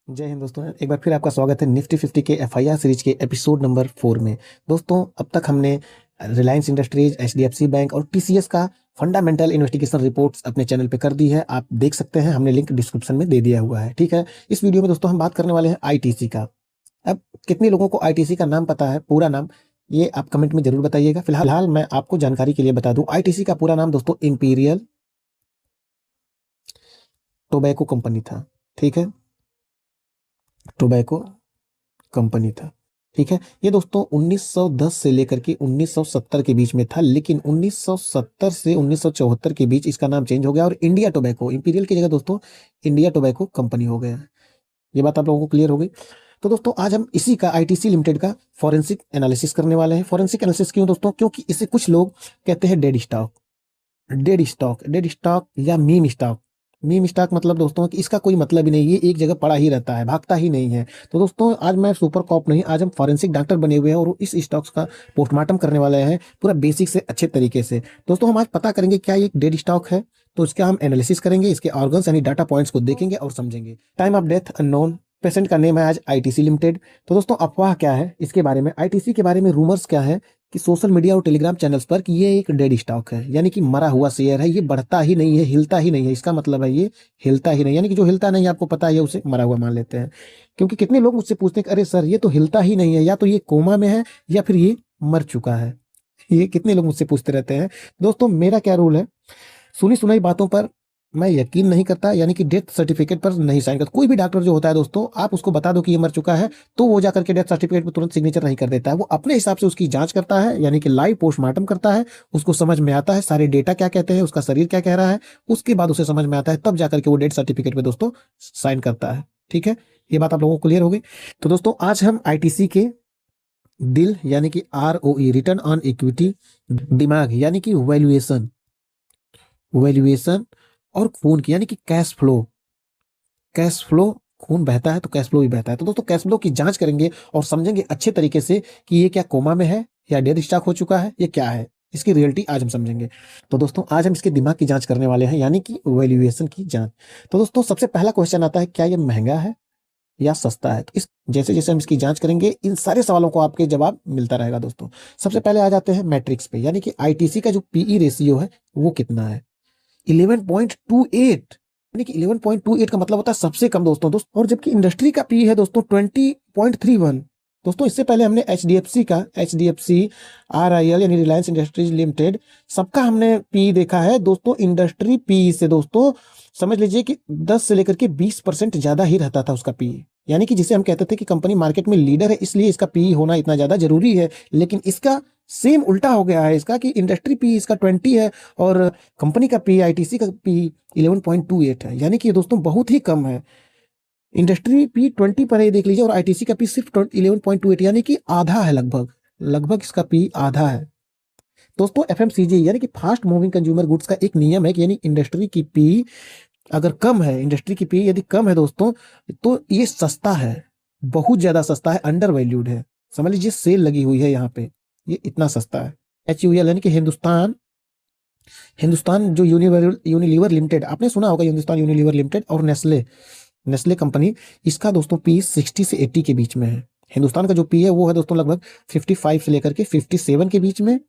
जय हिंद दोस्तों, एक बार फिर आपका स्वागत है निफ्टी 50 के एफआईआर सीरीज के एपिसोड नंबर 4 में। दोस्तों, अब तक हमने रिलायंस इंडस्ट्रीज, एचडीएफसी बैंक और टीसीएस का फंडामेंटल इन्वेस्टिगेशन रिपोर्ट्स अपने चैनल पे कर दी है। आप देख सकते हैं, हमने लिंक डिस्क्रिप्शन में दे दिया हुआ है। ठीक है, इस वीडियो में दोस्तों हम बात करने वाले हैं आईटीसी का। अब कितने लोगों को आईटीसी का नाम पता है, पूरा नाम, ये आप कमेंट में जरूर बताइएगा। फिलहाल मैं आपको जानकारी के लिए बता दूं, आईटीसी का पूरा नाम दोस्तों इंपीरियल टोबैको कंपनी था। ठीक है, टोबैको कंपनी था। ठीक है, ये दोस्तों 1910 से लेकर के 1970 के बीच में था, लेकिन 1970 से 1974 के बीच इसका नाम चेंज हो गया और इंडिया टोबैको, इंपीरियल की जगह दोस्तों इंडिया टोबैको कंपनी हो गया। ये बात आप लोगों को क्लियर हो गई। तो दोस्तों आज हम इसी का आईटीसी लिमिटेड का फॉरेंसिक एनालिसिस करने वाले हैं। फॉरेंसिक एनालिसिस क्यों दोस्तों? क्योंकि इसे कुछ लोग कहते हैं डेड स्टॉक। डेड स्टॉक या मीम स्टॉक। मीम स्टॉक मतलब दोस्तों कि इसका कोई मतलब ही नहीं, ये एक जगह पड़ा ही रहता है, भागता ही नहीं है। तो दोस्तों आज मैं सुपर कॉप नहीं, आज हम फॉरेंसिक डॉक्टर बने हुए हैं और इस स्टॉक्स का पोस्टमार्टम करने वाले हैं पूरा बेसिक से अच्छे तरीके से। दोस्तों हम आज पता करेंगे क्या ये डेड स्टॉक है, तो इसका हम एनालिसिस करेंगे, इसके ऑर्गन्स यानी डाटा पॉइंट्स को देखेंगे और समझेंगे। Time of death unknown, patient का नेम है आज आईटीसी लिमिटेड। तो दोस्तों अफवाह क्या है इसके बारे में, आईटीसी के बारे में रूमर्स क्या है कि सोशल मीडिया और टेलीग्राम चैनल्स पर कि ये एक डेड स्टॉक है, यानी कि मरा हुआ शेयर है, ये बढ़ता ही नहीं है, हिलता ही नहीं है। इसका मतलब है ये हिलता ही नहीं, यानी कि जो हिलता नहीं है आपको पता है उसे मरा हुआ मान लेते हैं। क्योंकि कितने लोग मुझसे पूछते हैं कि अरे सर ये तो हिलता ही नहीं है, या तो ये कोमा में है या फिर ये मर चुका है। ये कितने लोग मुझसे पूछते रहते हैं। दोस्तों मेरा क्या रूल है, सुनी सुनाई बातों पर मैं यकीन नहीं करता, यानी कि डेथ सर्टिफिकेट पर नहीं साइन करता। कोई भी डॉक्टर जो होता है दोस्तों, आप उसको बता दो कि ये मर चुका है तो वो जाकर के डेथ सर्टिफिकेट पर तुरंत सिग्नेचर नहीं कर देता है। वो अपने हिसाब से उसकी जांच करता है, यानी कि लाइव पोस्टमार्टम करता है, उसको समझ में आता है सारे डेटा क्या कहते हैं, उसका शरीर क्या कह रहा है, उसके बाद उसे समझ में आता है, तब जाकर के वो डेथ सर्टिफिकेट पे दोस्तों साइन करता है। ठीक है, ये बात आप लोगों को क्लियर हो गई। तो दोस्तों आज हम आईटीसी के दिल यानी कि आरओई, रिटर्न ऑन इक्विटी, दिमाग यानी कि वैल्यूएशन, वैल्यूएशन और खून की यानी कि कैश फ्लो, कैश फ्लो, खून बहता है तो कैश फ्लो भी बहता है। तो दोस्तों कैश फ्लो की जांच करेंगे और समझेंगे अच्छे तरीके से कि ये क्या कोमा में है या डेड स्टॉक हो चुका है, ये क्या है, इसकी रियलिटी आज हम समझेंगे। तो दोस्तों आज हम इसके दिमाग की जांच करने वाले हैं, यानी कि वैल्यूएशन की जांच। तो दोस्तों सबसे पहला क्वेश्चन आता है, क्या ये महंगा है या सस्ता है? तो इस जैसे जैसे हम इसकी जांच करेंगे इन सारे सवालों को आपके जवाब मिलता रहेगा। दोस्तों सबसे पहले आ जाते हैं मैट्रिक्स पे, यानी कि आईटीसी का जो पीई रेशियो है वो कितना है, 11.28, यानी कि 11.28 का मतलब होता है सबसे कम दोस्तों। और जबकि इंडस्ट्री का पी है दोस्तों 20.31। दोस्तों इससे पहले हमने एचडीएफसी आरआईएल यानी रिलायंस इंडस्ट्रीज लिमिटेड, सबका हमने पी देखा है दोस्तों। इंडस्ट्री पी से दोस्तों समझ लीजिए कि 10 से लेकर के 20% ज्यादा ही रहता था उसका पी, यानी कि जिसे हम कहते थे कि कंपनी मार्केट में लीडर है इसलिए इसका पी होना इतना ज्यादा जरूरी है। लेकिन इसका सेम उल्टा हो गया है इसका, कि इंडस्ट्री पी इसका 20 है और कंपनी का पी, आईटीसी का पी 11.28 है, यानी कि दोस्तों बहुत ही कम है। इंडस्ट्री पी 20 पर है देख लीजिए, और आईटीसी का पी सिर्फ 11.28, यानी कि आधा है, लगभग लगभग इसका पी आधा है। दोस्तों एफएमसीजी यानी कि फास्ट मूविंग कंज्यूमर गुड्स का एक नियम है कि यानी इंडस्ट्री की पी अगर कम है, इंडस्ट्री की पी यदि कम है दोस्तों, तो ये सस्ता है, बहुत ज्यादा सस्ता है, अंडर वैल्यूड है। समझ लीजिए सेल लगी हुई है यहाँ पे, ये इतना सस्ता है। HUL यानी कि हिंदुस्तान हिंदुस्तान जो यूनिलीवर लिमिटेड, आपने सुना होगा हिंदुस्तान यूनिलीवर लिमिटेड, और नेस्ले, नेस्ले कंपनी, इसका दोस्तों पी 60 से 80 के बीच में है। हिंदुस्तान का जो पी है वो है दोस्तों लगभग 55 से लेकर के 57 के बीच में।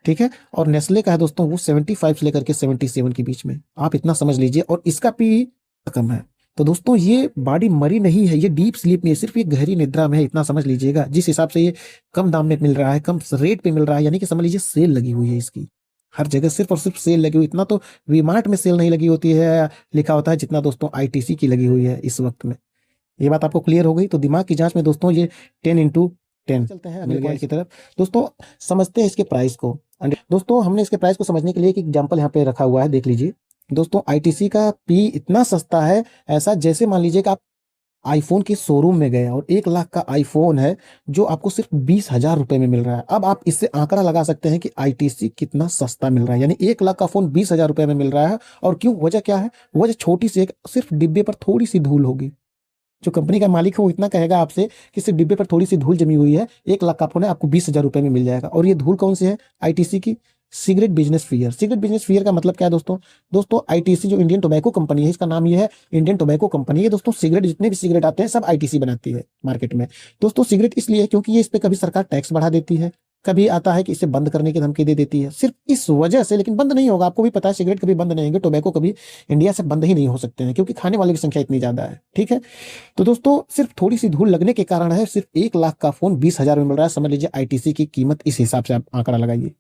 ठीक है, और नेस्ले का है दोस्तों वो 75 से लेकर के 77 के बीच में, आप इतना समझ लीजिए, और इसका पी कम है। तो दोस्तों ये बॉडी मरी नहीं है, ये डीप स्लीप में है, सिर्फ ये गहरी निद्रा में है, इतना समझ लीजिएगा। जिस हिसाब से ये कम दाम में मिल रहा है, कम रेट पे मिल रहा है, यानी कि समझ लीजिए सेल लगी हुई है इसकी, हर जगह सिर्फ और सिर्फ सेल लगी हुई। इतना तो वीमार्ट में सेल नहीं लगी होती है, लिखा होता है, जितना दोस्तों आईटीसी की लगी हुई है इस वक्त में। ये बात आपको क्लियर हो गई। तो दिमाग की जांच में दोस्तों ये 10x10। चलते हैं अगले पॉइंट की तरफ। दोस्तों समझते हैं इसके प्राइस को। दोस्तों हमने इसके प्राइस को समझने के लिए एक एग्जांपल यहाँ पे रखा हुआ है, देख लीजिए। दोस्तों आईटीसी का पी इतना सस्ता है, ऐसा जैसे मान लीजिए कि आप आईफोन के शोरूम में गए और 1 लाख का आईफोन है जो आपको सिर्फ 20,000 रुपए में मिल रहा है। अब आप इससे आंकड़ा लगा सकते हैं कि आईटीसी कितना सस्ता मिल रहा है, यानी 1 लाख का फोन 20,000 रुपए में मिल रहा है। और क्यों, वजह क्या है? वजह छोटी सी एक, सिर्फ डिब्बे पर थोड़ी सी धूल होगी। जो कंपनी का मालिक है वो इतना कहेगा आपसे कि सिर्फ डिब्बे पर थोड़ी सी धूल जमी हुई है, 1 लाख का फोन है, आपको 20,000 रुपए में मिल जाएगा। और ये धूल कौन सी है? आईटीसी की। Cigarette business fear. Cigarette business fear का मतलब क्या है दोस्तों? दोस्तों आईटीसी जो इंडियन टोबैको कंपनी है, इसका नाम ये है इंडियन टोबैको कंपनी है दोस्तों। सिगरेट जितने भी सिगरेट आते हैं सब आईटीसी बनाती है मार्केट में दोस्तों। सिगरेट इसलिए है क्योंकि ये इस पे कभी सरकार टैक्स बढ़ा देती है, कभी आता है कि इसे बंद करने की धमकी दे देती है, सिर्फ इस वजह से। लेकिन बंद नहीं होगा, आपको भी पता है सिगरेट कभी बंद नहीं होंगे, टोबैको कभी इंडिया से बंद ही नहीं हो सकते हैं क्योंकि खाने वाले की संख्या इतनी ज्यादा है। ठीक है, तो दोस्तों सिर्फ थोड़ी सी धूल लगने के कारण है, सिर्फ 1 लाख का फोन 20,000 में मिल रहा है। समझ लीजिए आईटीसी की कीमत इस हिसाब से आप आंकड़ा लगाइए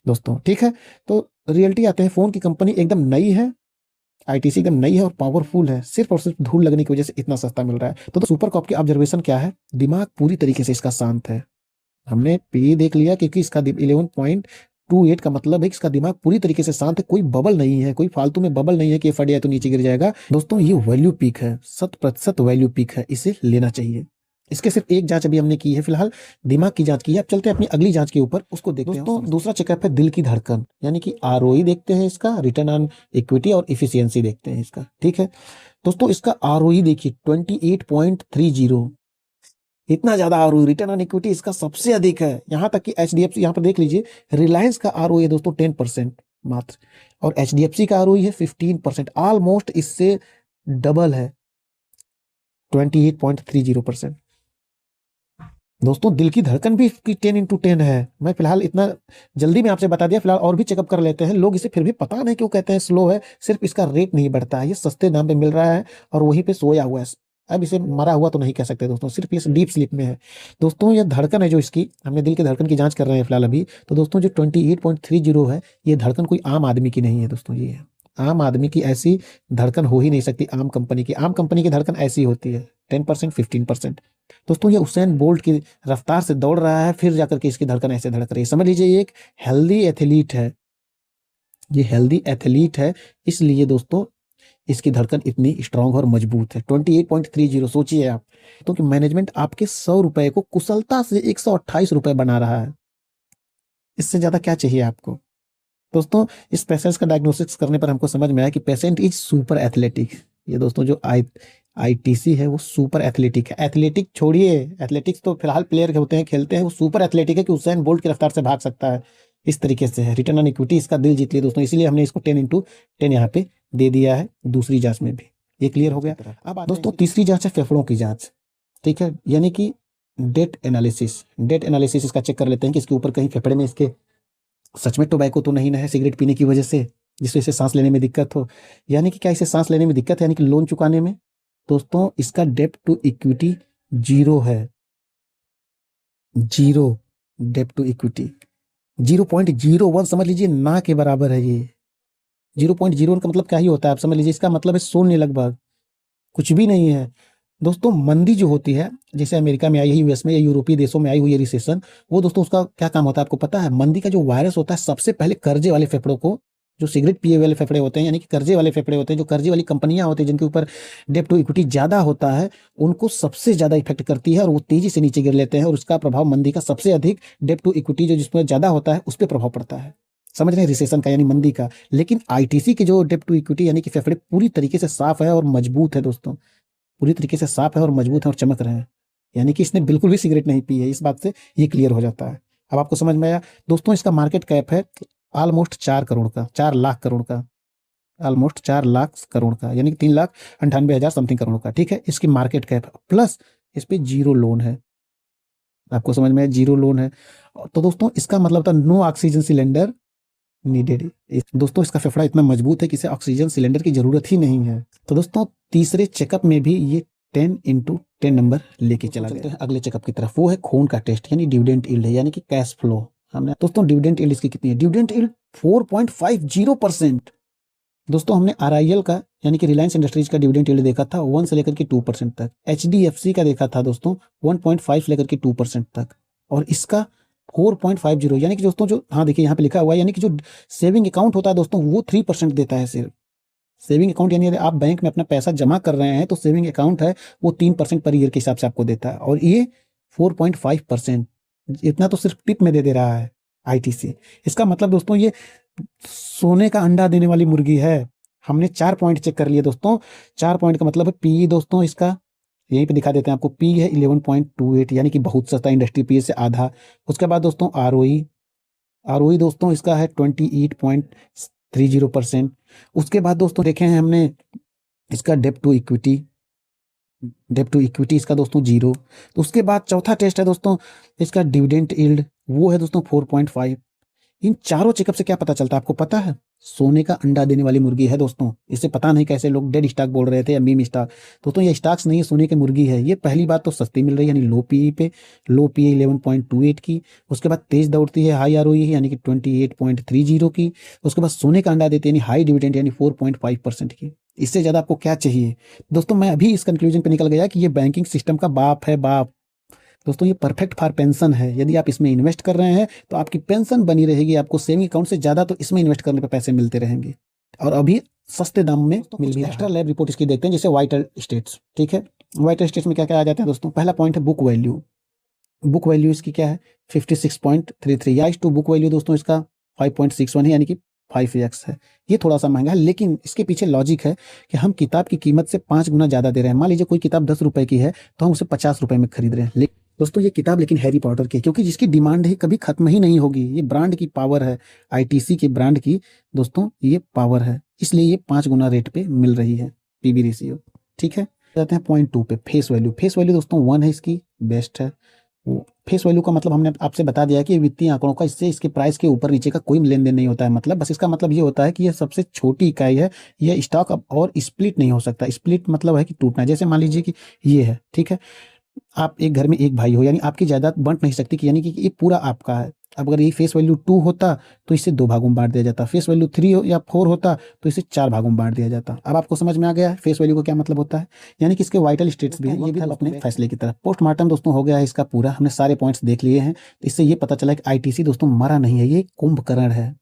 दोस्तों। ठीक है, तो रियलिटी आते हैं, फोन की कंपनी एकदम नई है, आईटीसी एकदम नई है और पावरफुल है, सिर्फ और सिर्फ धूल लगने की वजह से इतना सस्ता मिल रहा है। तो सुपर कॉप की ऑब्जर्वेशन क्या है? दिमाग पूरी तरीके से इसका शांत है। हमने पी देख लिया क्योंकि इसका 11.28 का मतलब है कि इसका दिमाग पूरी तरीके से शांत है, कोई बबल नहीं है, कोई फालतू में बबल नहीं है कि फट जाए तो नीचे गिर जाएगा। दोस्तों ये वैल्यू पीक है, 100% वैल्यू पीक है, इसे लेना चाहिए। इसके सिर्फ एक जांच अभी हमने की है फिलहाल, दिमाग की जांच की है। अब चलते हैं अपनी अगली जांच के ऊपर, उसको देखते हैं। दोस्तों दूसरा चेकअप है दिल की धड़कन, यानी कि आरओई देखते हैं इसका, रिटर्न ऑन इक्विटी और इफिशियंसी देखते हैं इसका। ठीक है दोस्तों, इसका आरओई देखिए 28.30, इतना ज्यादा आरओई, रिटर्न ऑन इक्विटी इसका सबसे अधिक है। यहां तक कि एचडीएफसी, यहां पर देख लीजिए, रिलायंस का आरओई है दोस्तों 10% मात्र, और एचडीएफसी का आरओई है 15%, ऑलमोस्ट इससे डबल है 28.30%। दोस्तों दिल की धड़कन भी इसकी 10x10 है। मैं फिलहाल इतना जल्दी में आपसे बता दिया, फिलहाल और भी चेकअप कर लेते हैं। लोग इसे फिर भी पता नहीं क्यों कहते हैं स्लो है, सिर्फ इसका रेट नहीं बढ़ता है, ये सस्ते दाम पे मिल रहा है और वहीं पे सोया हुआ है। अब इसे मरा हुआ तो नहीं कह सकते दोस्तों, सिर्फ ये डीप स्लीप में है दोस्तों। ये धड़कन है जो इसकी, हमने दिल की धड़कन की जांच कर रहे हैं फिलहाल अभी। तो दोस्तों जो 28.30 है, ये धड़कन कोई आम आदमी की नहीं है दोस्तों। ये आम आदमी की ऐसी धड़कन हो ही नहीं सकती। आम कंपनी की धड़कन ऐसी होती है 10%, 15%। दोस्तों ये उसेन बोल्ट की रफ्तार से दौड़ रहा है, फिर जाकर के इसकी धड़कन ऐसे धड़क रही है। समझ लीजिए ये एक हेल्दी एथलीट है, ये हेल्दी एथलीट है, इसलिए दोस्तों इसकी धड़कन इतनी स्ट्रांग और मजबूत है। 28.30, सोचिए आप तो कि मैनेजमेंट आपके 100 रुपए को कुशलता से 128 रुपए बना रहा है। इससे ज्यादा क्या चाहिए आपको? दोस्तों इस पेशेंट का डायग्नोसिस करने पर हमको समझ में आया कि पेशेंट इज सुपर एथलेटिक। ये दोस्तों जो आईटीसी है वो सुपर एथलेटिक है। एथलेटिक छोड़िए, एथलेटिक्स तो फिलहाल प्लेयर होते हैं, खेलते हैं, वो सुपर एथलेटिक है कि उसेन बोल्ट की रफ्तार से भाग सकता है। इस तरीके से है। रिटर्न ऑन इक्विटी इसका दिल जीत लिया दोस्तों, इसीलिए हमने इसको 10x10 यहाँ पे दे दिया है दूसरी जांच में भी। ये क्लियर हो गया। अब दोस्तों तीसरी जांच है फेफड़ों की जांच। ठीक है, यानी कि डेट एनालिसिस। डेट एनालिसिस इसका चेक कर लेते हैं कि इसके ऊपर कहीं फेफड़े में इसके सच में टोबैको तो नहीं है सिगरेट पीने की वजह से, जिससे इसे सांस लेने में दिक्कत हो। यानी कि क्या इसे सांस लेने में दिक्कत है, यानी कि लोन चुकाने में? दोस्तों इसका डेब्ट टू इक्विटी 0 है, 0 डेब्ट टू इक्विटी 0.01, समझ लीजिए ना के बराबर है ये। 0.01 का मतलब क्या ही होता है आप समझ लीजिए, इसका मतलब है शून्य, लगभग कुछ भी नहीं है। दोस्तों मंदी जो होती है, जैसे अमेरिका में आई है, यूएस में या यूरोपीय देशों में आई हुई है रिसेशन, वो दोस्तों उसका क्या काम होता है आपको पता है? मंदी का जो वायरस होता है सबसे पहले कर्जे वाले फेफड़ों को, जो सिगरेट पिए वाले फेफड़े होते हैं, यानी कि कर्जे वाले फेफड़े होते हैं, जो कर्जे वाली कंपनियां होती हैं जिनके ऊपर डेब्ट टू इक्विटी ज्यादा होता है, उनको सबसे ज्यादा इफेक्ट करती है और वो तेजी से नीचे गिर लेते हैं। और उसका प्रभाव मंदी का सबसे अधिक डेब्ट टू इक्विटी जो जिसमें ज्यादा होता है उस पर प्रभाव पड़ता है। समझ रहे हैं, रिसेशन का यानी मंदी का। लेकिन आईटीसी की जो डेब्ट टू इक्विटी यानी कि फेफड़े पूरी तरीके से साफ है और मजबूत है दोस्तों, पूरी तरीके से साफ है और मजबूत है और चमक रहे हैं, यानी कि इसने बिल्कुल भी सिगरेट नहीं पी है। इस बात से ये क्लियर हो जाता है। अब आपको समझ में आया दोस्तों। इसका मार्केट कैप है ऑलमोस्ट 4 करोड़ का, 4 लाख करोड़ का, ऑलमोस्ट 4 लाख करोड़ का, यानी कि 3,98,000 समथिंग करोड़ का। ठीक है, इसकी मार्केट कैप प्लस इस पे 0 लोन है। आपको समझ में आया, 0 लोन है। तो दोस्तों इसका मतलब था नो ऑक्सीजन सिलेंडर नीडेड। दोस्तों इसका फेफड़ा इतना मजबूत है कि इसे ऑक्सीजन सिलेंडर की जरूरत ही नहीं है। तो दोस्तों तीसरे चेकअप में भी ये 10x10 नंबर लेके चला गया। अगले चेकअप की तरफ, वो है खून का टेस्ट, यानी डिविडेंड यील्ड है, यानी कि कैश फ्लो। हमने दोस्तों डिविडेंड यील्ड इसकी कितनी है? Dividend yield 4.50%। दोस्तों हमने आरआईएल का यानी कि रिलायंस इंडस्ट्रीज का डिविडेंड यील्ड देखा था 1 से लेकर के 2% तक। एचडीएफसी का देखा था दोस्तों 1.5 लेकर के 2% तक, और इसका 4.50, यानी कि दोस्तों जो, हाँ देखिए यहाँ पे लिखा हुआ है, यानी कि जो सेविंग अकाउंट होता है दोस्तों वो 3% देता है सिर्फ। सेविंग अकाउंट यानी आप बैंक में अपना पैसा जमा कर रहे हैं तो सेविंग अकाउंट है वो 3% पर ईयर के हिसाब से आपको देता है, और ये 4.5%, इतना तो सिर्फ टिप में दे रहा है आईटीसी। इसका मतलब दोस्तों ये सोने का अंडा देने वाली मुर्गी है। हमने 4 पॉइंट चेक कर लिए दोस्तों। 4 पॉइंट का मतलब है पी दोस्तों, इसका यहीं पे दिखा देते हैं आपको, पी है 11.28, यानी कि बहुत सस्ता, इंडस्ट्री पी से आधा। उसके बाद दोस्तों आरओई ROE दोस्तों इसका है 28.30%। उसके बाद दोस्तों देखे हैं हमने इसका डेप्ट टू इक्विटी इसका दोस्तों 0। तो उसके बाद चौथा टेस्ट है दोस्तों इसका डिविडेंड यील्ड, वो है दोस्तों 4.5। इन चारों चेकअप से क्या पता चलता है आपको पता है? सोने का अंडा देने वाली मुर्गी है दोस्तों। इसे पता नहीं कैसे लोग डेड स्टॉक बोल रहे थे या मीम स्टॉक। दोस्तों ये स्टॉक्स नहीं है, सोने की मुर्गी है ये। पहली बात तो सस्ती मिल रही है यानी लो पीई पे, लो पीई 11.28 की। उसके बाद तेज दौड़ती है, हाई आरओई है यानी कि 28.30 की। उसके बाद सोने का अंडा देते हैं यानी हाई डिविडेंड यानी 4.5% की। इससे ज्यादा आपको क्या चाहिए दोस्तों? मैं अभी इस कंक्लूजन पे निकल गया कि ये बैंकिंग सिस्टम का बाप है, बाप। दोस्तों ये परफेक्ट फॉर पेंशन है। यदि आप इसमें इन्वेस्ट कर रहे हैं तो आपकी पेंशन बनी रहेगी, आपको सेविंग अकाउंट से ज्यादा तो इसमें इन्वेस्ट करने पे पैसे मिलते रहेंगे, और अभी सस्ते दाम में मिल भी रहा है। एक्स्ट्रा लैब रिपोर्ट इसकी देखते हैं, जैसे वाइटल स्टेट्स। ठीक है, वाइटल स्टेट्स में क्या क्या आ जाते हैं दोस्तों? पहला पॉइंट है बुक वैल्यू। बुक वैल्यू इसकी क्या है? 56.33 या टू बुक वैल्यू दोस्तों इसका 5.61 है यानी कि 5x है। ये थोड़ा सा महंगा है, लेकिन इसके पीछे लॉजिक है कि हम किताब की कीमत से 5 गुना ज्यादा दे रहे हैं। मान लीजिए कोई किताब 10 रुपए की है तो हम उसे 50 रुपए में खरीद रहे हैं। दोस्तों ये किताब लेकिन हैरी पॉटर की, क्योंकि जिसकी डिमांड है कभी खत्म ही नहीं होगी। ये ब्रांड की पावर है, आईटीसी के ब्रांड की दोस्तों ये पावर है, इसलिए ये 5 गुना रेट पे मिल रही है पीबी रेशियो। ठीक है, जाते हैं पॉइंट 2 पे, फेस वैल्यू। फेस वैल्यू दोस्तों 1 है, इसकी बेस्ट है। वो फेस वैल्यू का मतलब हमने आपसे बता दिया कि वित्तीय आंकड़ों का इससे इसके प्राइस के ऊपर नीचे का कोई लेन देन नहीं होता है। मतलब बस इसका मतलब ये होता है कि यह सबसे छोटी इकाई है, यह स्टॉक अब और स्प्लिट नहीं हो सकता। स्प्लिट मतलब है कि टूटना। जैसे मान लीजिए कि ये है, ठीक है, आप एक घर में एक भाई हो, यानी आपकी जायदाद बंट नहीं सकती कि यानी कि ये पूरा आपका है। अब अगर ये फेस वैल्यू 2 होता तो इसे 2 भागों में बांट दिया जाता। फेस वैल्यू 3 या 4 होता तो इसे 4 भागों में बांट दिया जाता। अब आपको समझ में आ गया है फेस वैल्यू का क्या मतलब होता है, यानी कि इसके वाइटल स्टेट्स भी हैं। ये भी अपने फैसले की तरफ। पोस्टमार्टम दोस्तों हो गया है इसका पूरा, हमने सारे पॉइंट्स देख लिए हैं। तो इससे ये पता चला कि आईटीसी दोस्तों मरा नहीं है, ये कुंभकर्ण है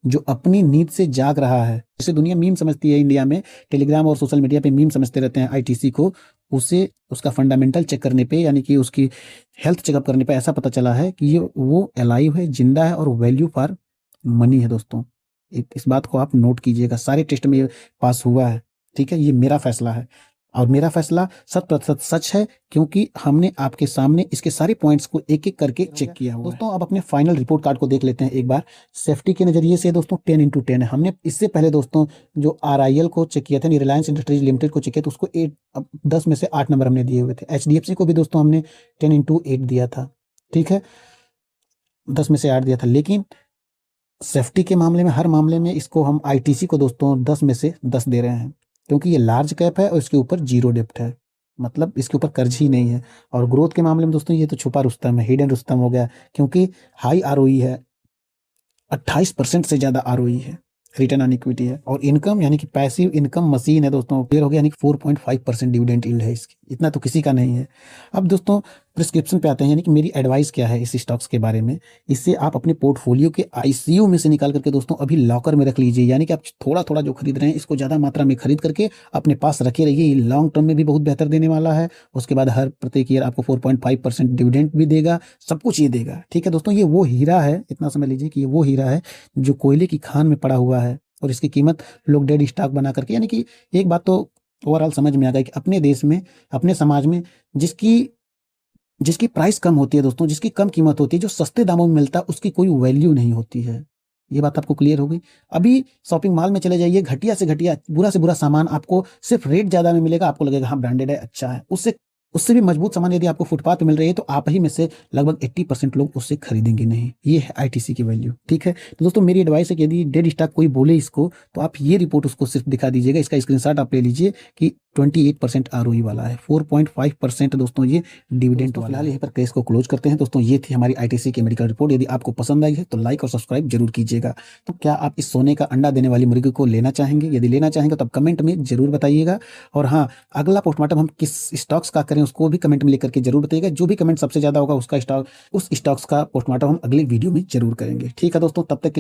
जो अपनी नींद से जाग रहा है। जैसे दुनिया मीम समझती है, इंडिया में टेलीग्राम और सोशल मीडिया पे मीम समझते रहते हैं आईटीसी को, उसे उसका फंडामेंटल चेक करने पे यानी कि उसकी हेल्थ चेकअप करने पे ऐसा पता चला है कि ये वो अलाइव है, जिंदा है और वैल्यू फॉर मनी है दोस्तों। इस बात को आप नोट कीजिएगा, सारे टेस्ट में ये पास हुआ है। ठीक है, ये मेरा फैसला है और मेरा फैसला 100% सच है, क्योंकि हमने आपके सामने इसके सारे पॉइंट्स को एक एक करके चेक किया हुआ है। दोस्तों अब अपने फाइनल रिपोर्ट कार्ड को देख लेते हैं एक बार। सेफ्टी के नजरिए से दोस्तों 10/10 है। हमने इससे पहले दोस्तों जो RIL को चेक किया था, रिलायंस इंडस्ट्रीज लिमिटेड को चेक किया, तो उसको 10 में से 8 नंबर हमने दिए हुए थे। HDFC को भी दोस्तों हमने 10/8 दिया था। ठीक है, 10 में से 8 दिया था, लेकिन सेफ्टी के मामले में हर मामले में इसको हम आईटीसी को दोस्तों 10 में से 10 दे रहे हैं, क्योंकि ये लार्ज कैप है और इसके ऊपर 0 डेप्ट है, मतलब इसके ऊपर कर्ज ही नहीं है। और ग्रोथ के मामले में दोस्तों ये तो छुपा रुस्तम है, हिडन रुस्तम हो गया, क्योंकि हाई ROE है, 28% से ज्यादा ROE है, रिटर्न ऑन इक्विटी है। और इनकम यानी कि पैसिव इनकम मशीन है दोस्तों, क्लियर हो गया, यानी कि 4.5% डिविडेंड यील्ड है इसकी। इतना तो किसी का नहीं है। अब दोस्तों प्रिस्क्रिप्शन पे आते हैं, यानी कि मेरी एडवाइस क्या है इस स्टॉक्स के बारे में। इससे आप अपने पोर्टफोलियो के ICU में से निकाल करके दोस्तों अभी लॉकर में रख लीजिए, यानी कि आप थोड़ा थोड़ा जो खरीद रहे हैं इसको ज्यादा मात्रा में खरीद करके अपने पास रखे रहिए। ये लॉन्ग टर्म में भी बहुत बेहतर देने वाला है। उसके बाद हर प्रत्येक ईयर आपको 4.5% डिविडेंड भी देगा, सब कुछ ये देगा। ठीक है दोस्तों, ये वो हीरा है, इतना समझ लीजिए कि ये वो हीरा है जो कोयले की खान में पड़ा हुआ है, और इसकी कीमत लोग डेड स्टॉक बना करके, यानी कि एक बात तो ओवरऑल समझ में आ गई कि अपने देश में, अपने समाज में जिसकी जिसकी प्राइस कम होती है दोस्तों, जिसकी कम कीमत होती है, जो सस्ते दामों में मिलता है, उसकी कोई वैल्यू नहीं होती है। ये बात आपको क्लियर हो गई। अभी शॉपिंग मॉल में चले जाइए, घटिया से घटिया, बुरा से बुरा सामान आपको सिर्फ रेट ज्यादा में मिलेगा, आपको लगेगा हाँ ब्रांडेड है, अच्छा है। उससे उससे भी मजबूत सामान यदि आपको फुटपाथ पे मिल रही है तो आप ही में से लगभग 80% लोग उससे खरीदेंगे नहीं। ये है आईटीसी की वैल्यू। ठीक है, तो दोस्तों मेरी एडवाइस है कि यदि डेड स्टॉक कोई बोले इसको, तो आप ये रिपोर्ट उसको सिर्फ दिखा दीजिएगा, इसका स्क्रीनशॉट आप ले लीजिए कि 28% ROE वाला है, 4.5% दोस्तों ये डिविडेंड वाला। फिलहाल यहीं पर केस को क्लोज करते हैं दोस्तों। ये थी हमारी आईटीसी की मेडिकल रिपोर्ट। यदि आपको पसंद आई है तो लाइक और सब्सक्राइब जरूर कीजिएगा। तो क्या आप इस सोने का अंडा देने वाली मुर्गी को लेना चाहेंगे? यदि लेना चाहेंगे तो आप कमेंट में जरूर बताइएगा। और हाँ, अगला पोस्टमार्टम हम किस स्टॉक्स का करें उसको भी कमेंट में लेकर के जरूर बताइएगा। जो भी कमेंट सबसे ज्यादा होगा उसका स्टॉक, उस स्टॉक्स का पोस्टमार्टम हम अगले वीडियो में जरूर करेंगे। ठीक है दोस्तों, तब तक के लिए